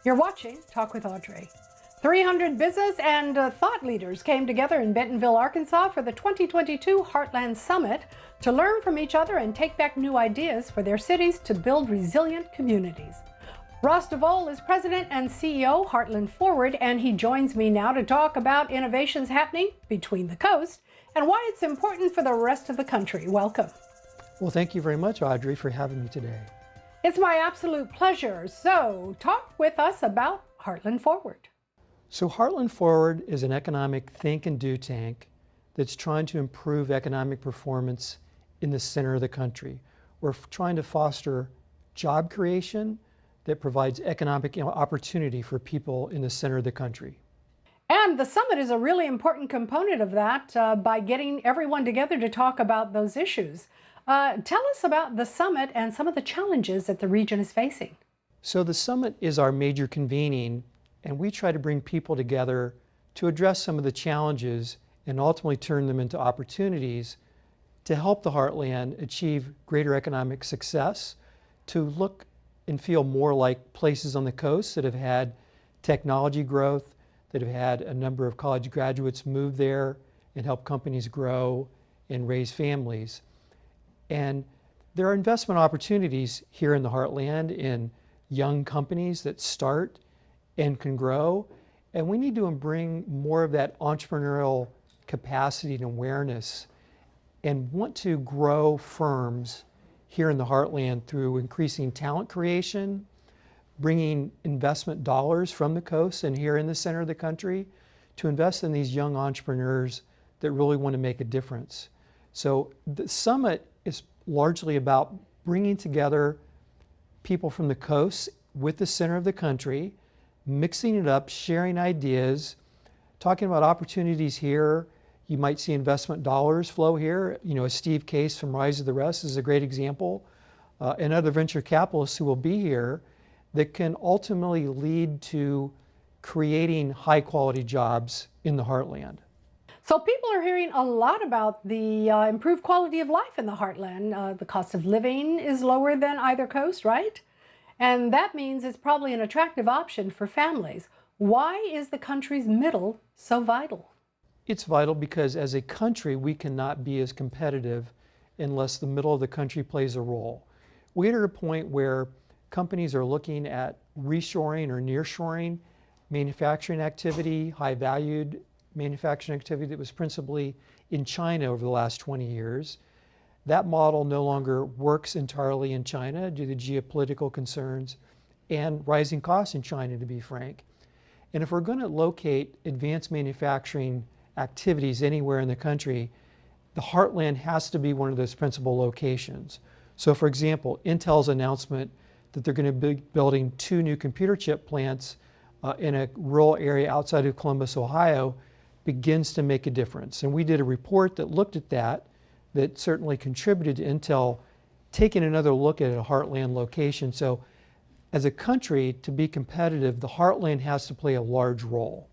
You're watching Talk with Audrey. 300 business and thought leaders came together in Bentonville, Arkansas for the 2022 Heartland Summit to learn from each other and take back new ideas for their cities to build resilient communities. DeVol is president and CEO, Heartland Forward, and he joins me now to talk about innovations happening between the coast and why it's important for the rest of the country. Welcome. Well, thank you very much, Audrey, for having me today. It's my absolute pleasure. So, talk with us about Heartland Forward. So Heartland Forward is an economic think and do tank that's trying to improve economic performance in the center of the country. We're trying to foster job creation that provides economic opportunity for people in the center of the country. And the summit is a really important component of that by getting everyone together to talk about those issues. Tell us about the summit and some of the challenges that the region is facing. So the summit is our major convening, and we try to bring people together to address some of the challenges and ultimately turn them into opportunities to help the Heartland achieve greater economic success, to look and feel more like places on the coast that have had technology growth, that have had a number of college graduates move there and help companies grow and raise families. And there are investment opportunities here in the Heartland in young companies that start and can grow. And we need to bring more of that entrepreneurial capacity and awareness and want to grow firms here in the Heartland through increasing talent creation, bringing investment dollars from the coast and here in the center of the country to invest in these young entrepreneurs that really want to make a difference. So the summit is largely about bringing together people from the coast with the center of the country, mixing it up, sharing ideas, talking about opportunities here. You might see investment dollars flow here. You know, Steve Case from Rise of the Rest is a great example, and other venture capitalists who will be here that can ultimately lead to creating high quality jobs in the Heartland. So people are hearing a lot about the improved quality of life in the Heartland. The cost of living is lower than either coast, right? And that means it's probably an attractive option for families. Why is the country's middle so vital? It's vital because as a country, we cannot be as competitive unless the middle of the country plays a role. We're at a point where companies are looking at reshoring or nearshoring manufacturing activity, high valued manufacturing activity that was principally in China over the last 20 years. That model no longer works entirely in China due to geopolitical concerns and rising costs in China, to be frank. And if we're going to locate advanced manufacturing activities anywhere in the country, the Heartland has to be one of those principal locations. So for example, Intel's announcement that they're going to be building 2 new computer chip plants in a rural area outside of Columbus, Ohio, begins to make a difference. And we did a report that looked at that certainly contributed to Intel taking another look at a Heartland location. So as a country, to be competitive, the Heartland has to play a large role.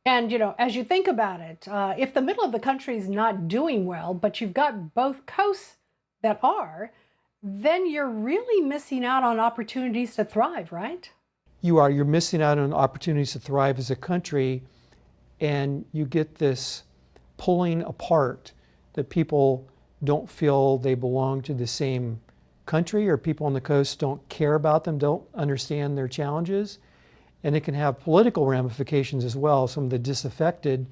And, you know, as you think about it, if the middle of the country is not doing well, but you've got both coasts that are, then you're really missing out on opportunities to thrive, right? You're missing out on opportunities to thrive as a country, and you get this pulling apart that people don't feel they belong to the same country, or people on the coast don't care about them, don't understand their challenges. And it can have political ramifications as well. Some of the disaffected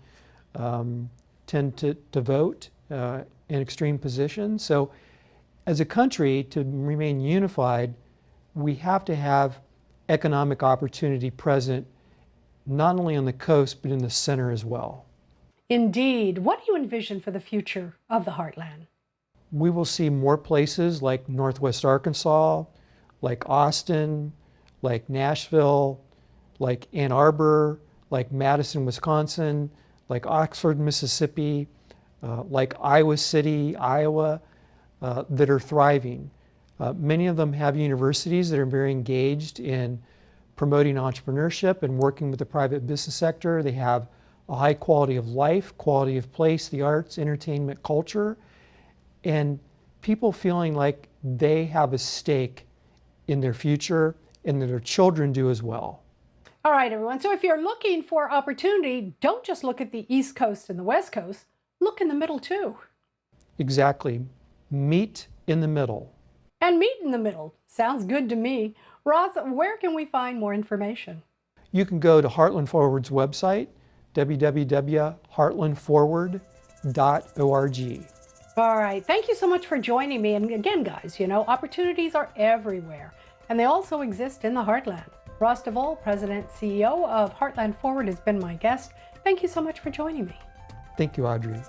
tend to vote in extreme positions. So as a country, to remain unified, we have to have economic opportunity present not only on the coast, but in the center as well. Indeed. What do you envision for the future of the Heartland? We will see more places like Northwest Arkansas, like Austin, like Nashville, like Ann Arbor, like Madison, Wisconsin, like Oxford, Mississippi, like Iowa City, Iowa, that are thriving. Many of them have universities that are very engaged in promoting entrepreneurship and working with the private business sector. They have a high quality of life, quality of place, the arts, entertainment, culture, and people feeling like they have a stake in their future and that their children do as well. All right, everyone. So if you're looking for opportunity, don't just look at the East Coast and the West Coast. Look in the middle, too. Exactly. Meet in the middle. And meet in the middle. Sounds good to me. Ross, where can we find more information? You can go to Heartland Forward's website, www.heartlandforward.org. All right. Thank you so much for joining me. And again, guys, opportunities are everywhere, and they also exist in the Heartland. Ross DeVol, President CEO of Heartland Forward, has been my guest. Thank you so much for joining me. Thank you, Audrey.